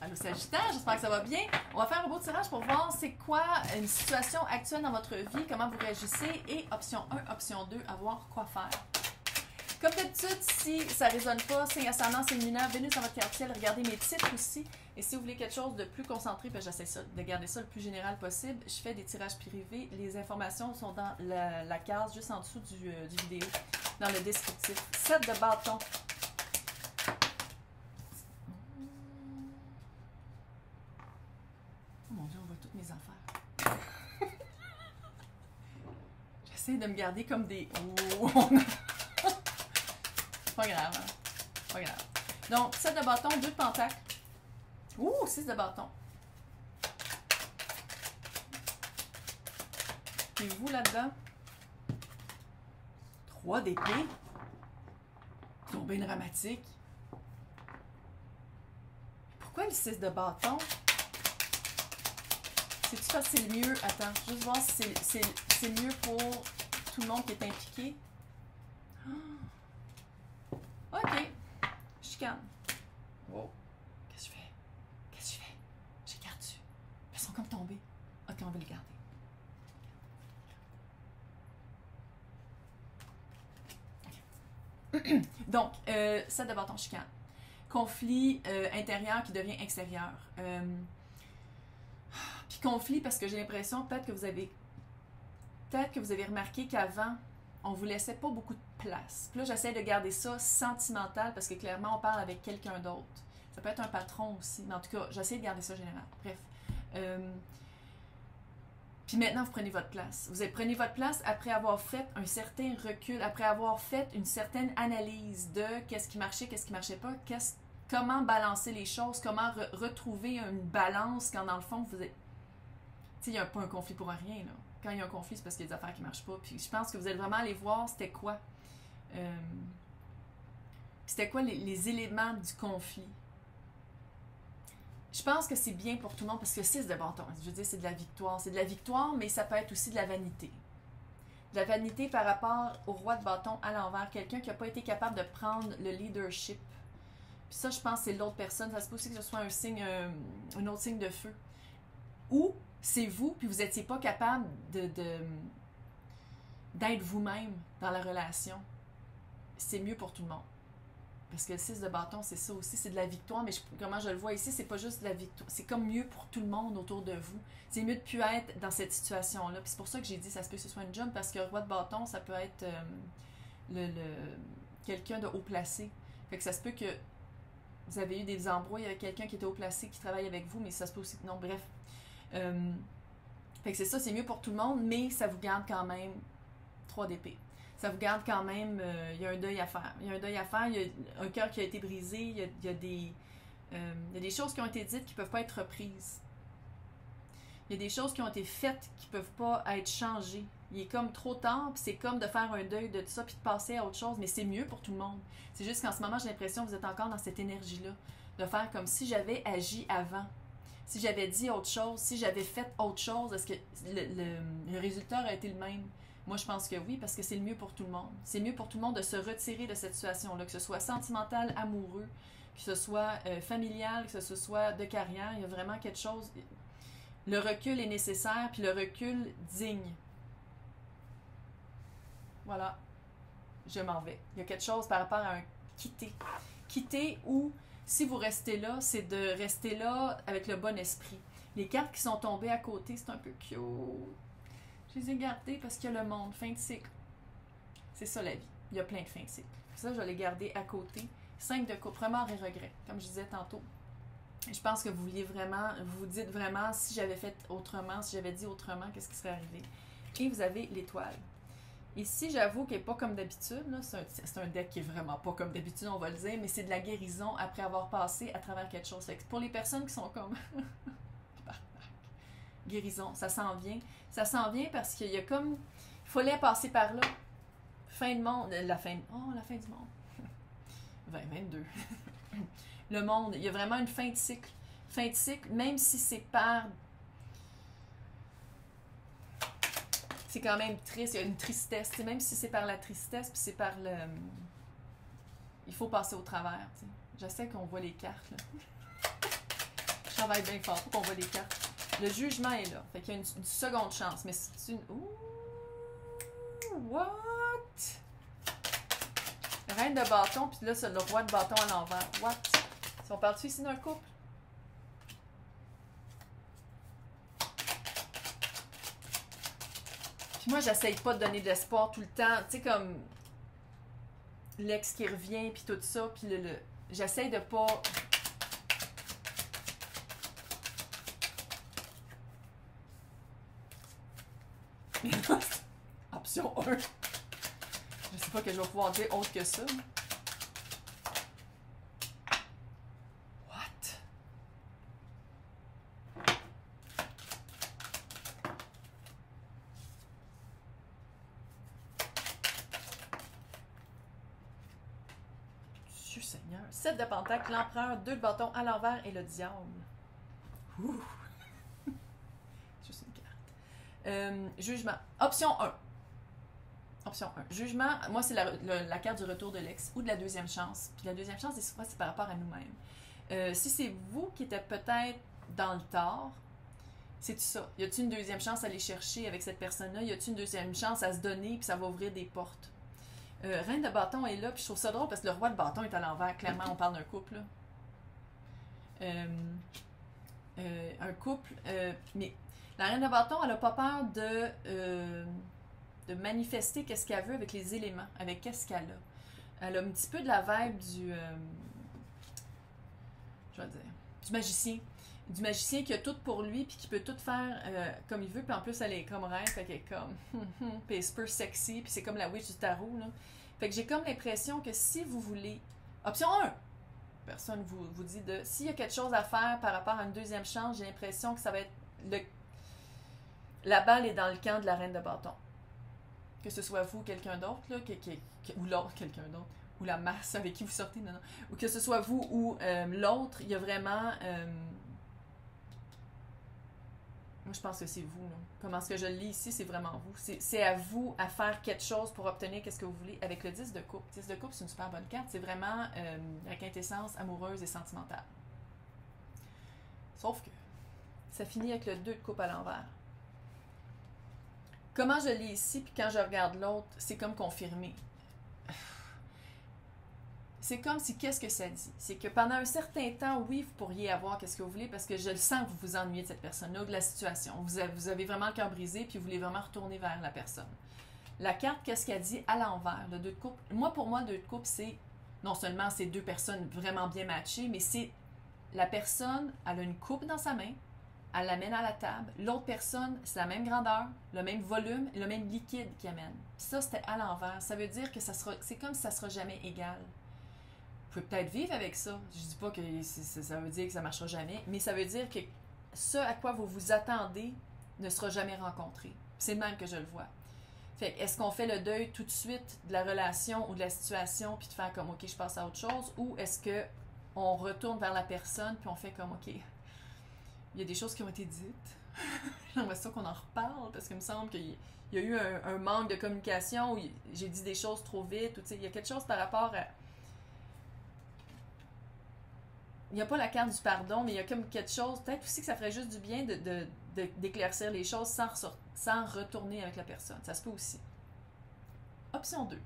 Allô Sagittaire, j'espère que ça va bien. On va faire un beau tirage pour voir c'est quoi une situation actuelle dans votre vie, comment vous réagissez et option 1, option 2, à voir quoi faire. Comme d'habitude, si ça ne résonne pas, signe ascendant, signe lunaire, Vénus dans votre carte ciel, regardez mes titres aussi. Et si vous voulez quelque chose de plus concentré, ben j'essaie de garder ça le plus général possible. Je fais des tirages privés. Les informations sont dans la case juste en dessous du vidéo, dans le descriptif. 7 de bâton. Oh mon Dieu, on voit toutes mes affaires. J'essaie de me garder comme des... Oh. Pas grave, hein? Pas grave. Donc, 7 de bâton, 2 de pentacle. Ouh, 6 de bâton. Et vous là-dedans? 3 d'épée. Ils sont bien dramatiques. Pourquoi le 6 de bâton? C'est-tu parce que c'est le mieux? Attends, juste voir si c'est mieux pour tout le monde qui est impliqué. Ok. Chicane. Wow. Qu'est-ce que je fais? Qu'est-ce que je fais? J'écarte-tu? Ils sont comme tombés. Ok, on va les garder. Okay. Donc, 7 de bâton chicane. Conflit intérieur qui devient extérieur. Puis conflit parce que j'ai l'impression peut-être que vous avez remarqué qu'avant, on vous laissait pas beaucoup de place. Puis là, j'essaie de garder ça sentimental parce que clairement, on parle avec quelqu'un d'autre. Ça peut être un patron aussi. Mais en tout cas, j'essaie de garder ça général. Bref. Puis maintenant, vous prenez votre place. Vous prenez votre place après avoir fait un certain recul, après avoir fait une certaine analyse de qu'est-ce qui marchait, qu'est-ce qui marchait pas, comment balancer les choses, comment retrouver une balance quand dans le fond, vous êtes... Tu sais, il n'y a pas un conflit pour rien, là. Quand il y a un conflit, c'est parce qu'il y a des affaires qui ne marchent pas. Puis je pense que vous allez vraiment aller voir c'était quoi. C'était quoi les éléments du conflit. Je pense que c'est bien pour tout le monde parce que 6 de bâton, je veux dire, c'est de la victoire. C'est de la victoire, mais ça peut être aussi de la vanité. De la vanité par rapport au roi de bâton à l'envers. Quelqu'un qui n'a pas été capable de prendre le leadership. Puis ça, je pense que c'est l'autre personne. Ça se peut aussi que ce soit un autre signe de feu. Ou c'est vous, puis vous n'étiez pas capable d'être vous-même dans la relation. C'est mieux pour tout le monde. Parce que le 6 de bâton, c'est ça aussi, c'est de la victoire, mais comment je le vois ici, c'est pas juste de la victoire, c'est comme mieux pour tout le monde autour de vous. C'est mieux de plus être dans cette situation-là. Puis c'est pour ça que j'ai dit, ça se peut que ce soit une job, parce que le roi de bâton, ça peut être quelqu'un de haut placé. Fait que ça se peut que vous avez eu des embrouilles avec quelqu'un qui était haut placé, qui travaille avec vous, mais ça se peut aussi que non, bref. Fait que c'est ça, c'est mieux pour tout le monde, mais ça vous garde quand même 3 d'épée. Ça vous garde quand même, il y a un deuil à faire. Il y a un deuil à faire, il y a un cœur qui a été brisé, il y a des choses qui ont été dites qui ne peuvent pas être reprises. Il y a des choses qui ont été faites qui ne peuvent pas être changées. Il est comme trop tard, puis c'est comme de faire un deuil de tout ça, puis de passer à autre chose, mais c'est mieux pour tout le monde. C'est juste qu'en ce moment, j'ai l'impression que vous êtes encore dans cette énergie-là, de faire comme si j'avais agi avant. Si j'avais dit autre chose, si j'avais fait autre chose, est-ce que le résultat aurait été le même? Moi, je pense que oui, parce que c'est le mieux pour tout le monde. C'est mieux pour tout le monde de se retirer de cette situation-là, que ce soit sentimental, amoureux, que ce soit familial, que ce soit de carrière. Il y a vraiment quelque chose... Le recul est nécessaire, puis le recul digne. Voilà. Je m'en vais. Il y a quelque chose par rapport à un quitter. Quitter ou... Si vous restez là, c'est de rester là avec le bon esprit. Les cartes qui sont tombées à côté, c'est un peu cute. Je les ai gardées parce qu'il y a le monde, fin de cycle. C'est ça la vie. Il y a plein de fins de cycle. Ça, je vais les garder à côté. 5 de coupe, remords et regrets, comme je disais tantôt. Je pense que vous vouliez vraiment, vous dites vraiment, si j'avais fait autrement, si j'avais dit autrement, qu'est-ce qui serait arrivé? Et vous avez l'étoile. Ici, j'avoue qu'il n'est pas comme d'habitude. C'est un deck qui est vraiment pas comme d'habitude, on va le dire, mais c'est de la guérison après avoir passé à travers quelque chose. Pour les personnes qui sont comme... guérison, ça s'en vient. Ça s'en vient parce qu'il y a comme... Il fallait passer par là. Fin de monde. La fin du monde. 2022. Le monde, il y a vraiment une fin de cycle. Fin de cycle, même si c'est par... C'est quand même triste, il y a une tristesse. T'sais, même si c'est par la tristesse, puis c'est par le... Il faut passer au travers. T'sais. Je sais qu'on voit les cartes. Là. travaille bien fort pour qu'on voit les cartes. Le jugement est là. Fait qu'il y a une seconde chance. Mais c'est une... Ouh! What? Reine de bâton, puis là, c'est le roi de bâton à l'envers. What? Si on parle-tu ici d'un couple? Puis moi, j'essaye pas de donner de l'espoir tout le temps. Tu sais, comme l'ex qui revient, puis tout ça. Puis j'essaye de pas... Option 1. Je sais pas que je vais pouvoir dire autre que ça. What? Dieu Seigneur. 7 de pentacle, l'empereur, 2 de bâton à l'envers et le diable. Ouh. Juste une carte. Jugement. Option 1. Option 1. Jugement, moi, c'est la carte du retour de l'ex ou de la deuxième chance. Puis la deuxième chance, des fois, c'est par rapport à nous-mêmes. Si c'est vous qui êtes peut-être dans le tort, c'est tout ça. Y a-t-il une deuxième chance à aller chercher avec cette personne-là? Y a-t-il une deuxième chance à se donner, puis ça va ouvrir des portes? Reine de bâton est là, puis je trouve ça drôle parce que le roi de bâton est à l'envers. Clairement, on parle d'un couple, là. Un couple, mais la reine de bâton, elle n'a pas peur de manifester qu'est-ce qu'elle veut avec les éléments, avec qu'est-ce qu'elle a. Elle a un petit peu de la vibe je vais dire, du magicien. Du magicien qui a tout pour lui, puis qui peut tout faire comme il veut, puis en plus, elle est comme reine, fait qu'elle est comme, puis elle est super sexy, puis c'est comme la witch du tarot, là. Fait que j'ai comme l'impression que si vous voulez... Option 1! Personne vous dit de... S'il y a quelque chose à faire par rapport à une deuxième chance, j'ai l'impression que ça va être... La balle est dans le camp de la reine de bâton. Que ce soit vous ou quelqu'un d'autre, là, ou l'autre, quelqu'un d'autre, ou la masse avec qui vous sortez, non. Ou que ce soit vous ou l'autre, il y a vraiment... Moi, je pense que c'est vous, là. Comment est-ce que je le lis ici, c'est vraiment vous. C'est à vous à faire quelque chose pour obtenir qu'est-ce que vous voulez avec le 10 de coupe. 10 de coupe, c'est une super bonne carte. C'est vraiment la quintessence amoureuse et sentimentale. Sauf que ça finit avec le 2 de coupe à l'envers. Comment je lis ici, puis quand je regarde l'autre, c'est comme confirmé. C'est comme si, qu'est-ce que ça dit? C'est que pendant un certain temps, oui, vous pourriez avoir qu'est-ce que vous voulez, parce que je le sens que vous vous ennuyez de cette personne-là, ou de la situation. Vous avez vraiment le cœur brisé, puis vous voulez vraiment retourner vers la personne. La carte, qu'est-ce qu'elle dit à l'envers, le 2 de coupe? Pour moi, le 2 de coupe, c'est non seulement ces deux personnes vraiment bien matchées, mais c'est la personne, elle a une coupe dans sa main, elle l'amène à la table. L'autre personne, c'est la même grandeur, le même volume, le même liquide qui amène. Ça, c'était à l'envers. Ça veut dire que c'est comme si ça ne sera jamais égal. Vous pouvez peut-être vivre avec ça. Je dis pas que ça veut dire que ça ne marchera jamais, mais ça veut dire que ce à quoi vous vous attendez ne sera jamais rencontré. C'est le même que je le vois. Fait est-ce qu'on fait le deuil tout de suite de la relation ou de la situation puis de faire comme OK, je passe à autre chose, ou est-ce que on retourne vers la personne puis on fait comme OK, il y a des choses qui ont été dites. J'aimerais ça qu'on en reparle parce qu'il me semble qu'il y a eu un manque de communication où j'ai dit des choses trop vite, ou il y a quelque chose par rapport à... Il n'y a pas la carte du pardon, mais il y a comme quelque chose, peut-être aussi que ça ferait juste du bien d'éclaircir les choses sans retourner avec la personne. Ça se peut aussi. Option 2.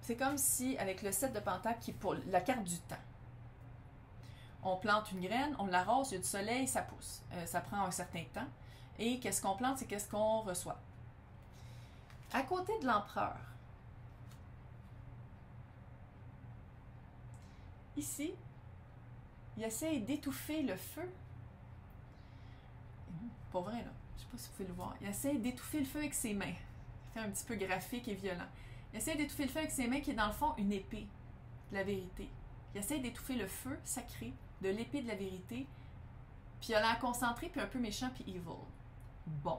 C'est comme si, avec le 7 de pentacle, qui est pour la carte du temps. On plante une graine, on l'arrose, il y a du soleil, ça pousse. Ça prend un certain temps. Et qu'est-ce qu'on plante, c'est qu'est-ce qu'on reçoit. À côté de l'empereur, ici, il essaie d'étouffer le feu. Pas vrai, là. Je sais pas si vous pouvez le voir. Il essaie d'étouffer le feu avec ses mains. C'est un petit peu graphique et violent. Il essaie d'étouffer le feu avec ses mains, qui est dans le fond une épée de la vérité. Il essaie d'étouffer le feu sacré de l'épée de la vérité, puis il a l'air concentré, puis un peu méchant, puis evil. Bon.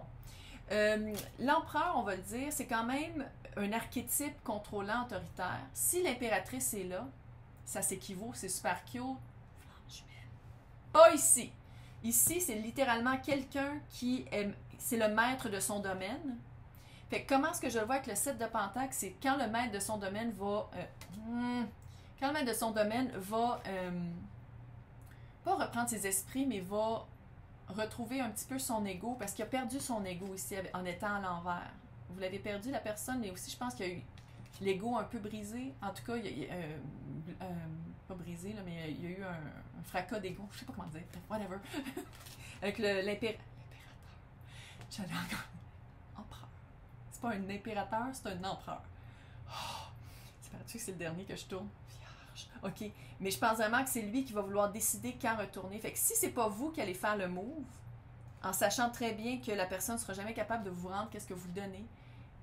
L'empereur, on va le dire, c'est quand même un archétype contrôlant, autoritaire. Si l'impératrice est là, ça s'équivaut, c'est super cute. Pas ici. Ici, c'est littéralement quelqu'un qui c'est le maître de son domaine. Fait que comment est-ce que je le vois avec le 7 de pentacle, c'est quand le maître de son domaine va... quand le maître de son domaine va pas reprendre ses esprits, mais va retrouver un petit peu son ego, parce qu'il a perdu son ego ici en étant à l'envers. Vous l'avez perdu, la personne, mais aussi je pense qu'il y a eu l'ego un peu brisé. En tout cas, il y a pas brisé, là, mais il y a eu un fracas d'ego. Je sais pas comment dire. Whatever. Avec l'impérateur. J'allais encore. Empereur. C'est pas un impérateur, c'est un empereur. Oh, c'est pas-tu que c'est le dernier que je tourne? Vierge. OK. Mais je pense vraiment que c'est lui qui va vouloir décider quand retourner. Fait que si c'est pas vous qui allez faire le move, en sachant très bien que la personne ne sera jamais capable de vous rendre qu'est-ce que vous donnez,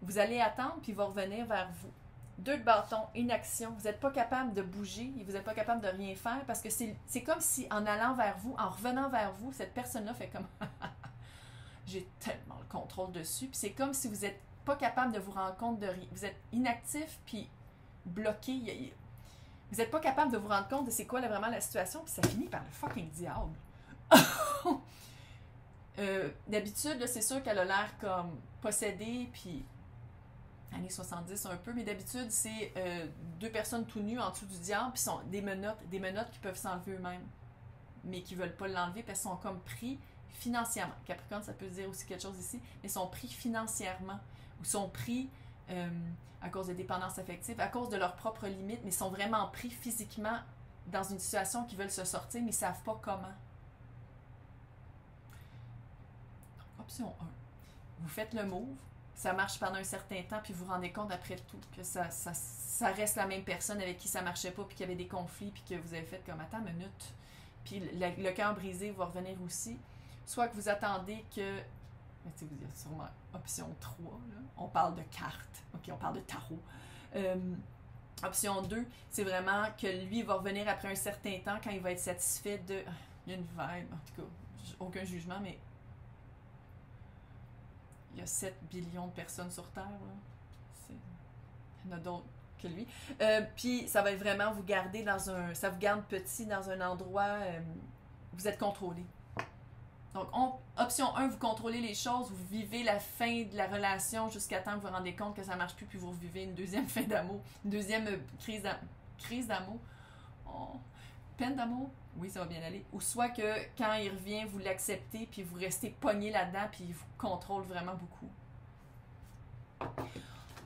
vous allez attendre, puis il va revenir vers vous. 2 de bâton, inaction. Vous n'êtes pas capable de bouger et vous n'êtes pas capable de rien faire parce que c'est comme si en allant vers vous, en revenant vers vous, cette personne-là fait comme j'ai tellement le contrôle dessus. Puis c'est comme si vous n'êtes pas capable de vous rendre compte de rien. Vous êtes inactif puis bloqué. Vous n'êtes pas capable de vous rendre compte de c'est quoi vraiment la situation. Puis ça finit par le fucking diable. D'habitude, c'est sûr qu'elle a l'air comme possédée puis années 70 un peu, mais d'habitude, c'est 2 personnes tout nues en dessous du diable, puis sont des menottes qui peuvent s'enlever eux-mêmes, mais qui ne veulent pas l'enlever parce qu'ils sont comme pris financièrement. Capricorne, ça peut dire aussi quelque chose ici, mais sont pris financièrement, ou sont pris à cause de dépendance affective, à cause de leurs propres limites, mais sont vraiment pris physiquement dans une situation qu'ils veulent se sortir, mais ils ne savent pas comment. Donc, option 1. Vous faites le move, ça marche pendant un certain temps, puis vous vous rendez compte après tout que ça reste la même personne avec qui ça marchait pas, puis qu'il y avait des conflits, puis que vous avez fait comme attends une minute, puis le cœur brisé va revenir aussi. Soit que vous attendez que, vous dire sûrement option 3, là, on parle de cartes, ok, on parle de tarot. Option 2, c'est vraiment que lui va revenir après un certain temps quand il va être satisfait de. Il y a une vibe, en tout cas, aucun jugement, mais. Il y a 7 billions de personnes sur Terre. Il y en a d'autres que lui. Puis ça va vraiment vous garder dans un... Ça vous garde petit dans un endroit... vous êtes contrôlé. Donc, option 1, vous contrôlez les choses, vous vivez la fin de la relation jusqu'à temps que vous vous rendez compte que ça ne marche plus, puis vous revivez une deuxième fin d'amour, une deuxième crise d'amour. Oh. Peine d'amour, oui, ça va bien aller. Ou soit que quand il revient, vous l'acceptez, puis vous restez pogné là-dedans, puis il vous contrôle vraiment beaucoup.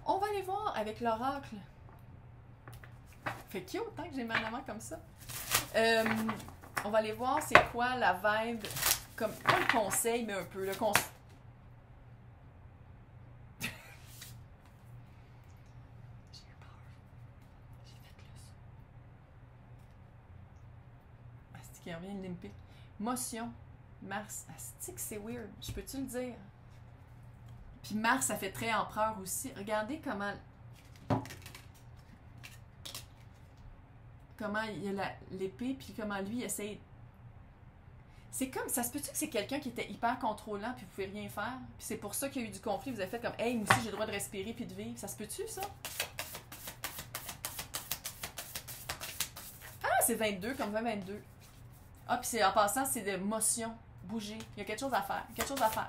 On va aller voir avec l'oracle. Fait cute, tant que j'ai mal à main comme ça. On va aller voir c'est quoi la vibe, comme pas le conseil, mais un peu le conseil. Qui revient olympique. Motion. Mars. Asti que c'est weird. Je peux-tu le dire? Puis Mars, ça fait très empereur aussi. Regardez comment il y a l'épée, puis comment lui il essaie. C'est comme, ça se peut-tu que c'est quelqu'un qui était hyper contrôlant, puis vous pouvez rien faire? Puis c'est pour ça qu'il y a eu du conflit. Vous avez fait comme, hey, moi aussi j'ai le droit de respirer puis de vivre. Ça se peut-tu, ça? Ah, c'est 22, comme 22. Ah, puis c'est en passant, c'est de motion, bouger. Il y a quelque chose à faire. Quelque chose à faire.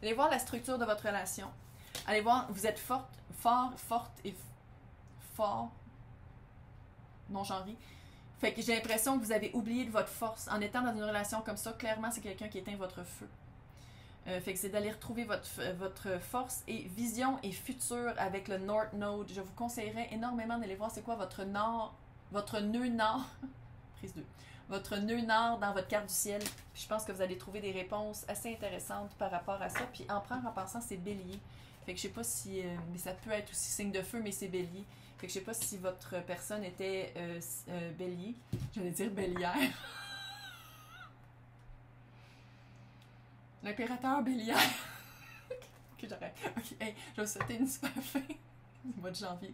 Allez voir la structure de votre relation. Allez voir, vous êtes forte et fort, non-genré. Fait que j'ai l'impression que vous avez oublié de votre force. En étant dans une relation comme ça, clairement, c'est quelqu'un qui éteint votre feu. Fait que c'est d'aller retrouver votre force et vision et futur avec le North Node. Je vous conseillerais énormément d'aller voir c'est quoi votre nœud nord, prise 2, votre nœud nord dans votre carte du ciel. Puis je pense que vous allez trouver des réponses assez intéressantes par rapport à ça. Puis empereur en passant, c'est bélier. Fait que je sais pas si, mais ça peut être aussi signe de feu, mais c'est bélier. Fait que je sais pas si votre personne était bélier. J'allais dire bélière. L'impérateur Bélière. Ok, j'arrête. Ok, hey, je vais vous souhaiter une super fin du mois de janvier.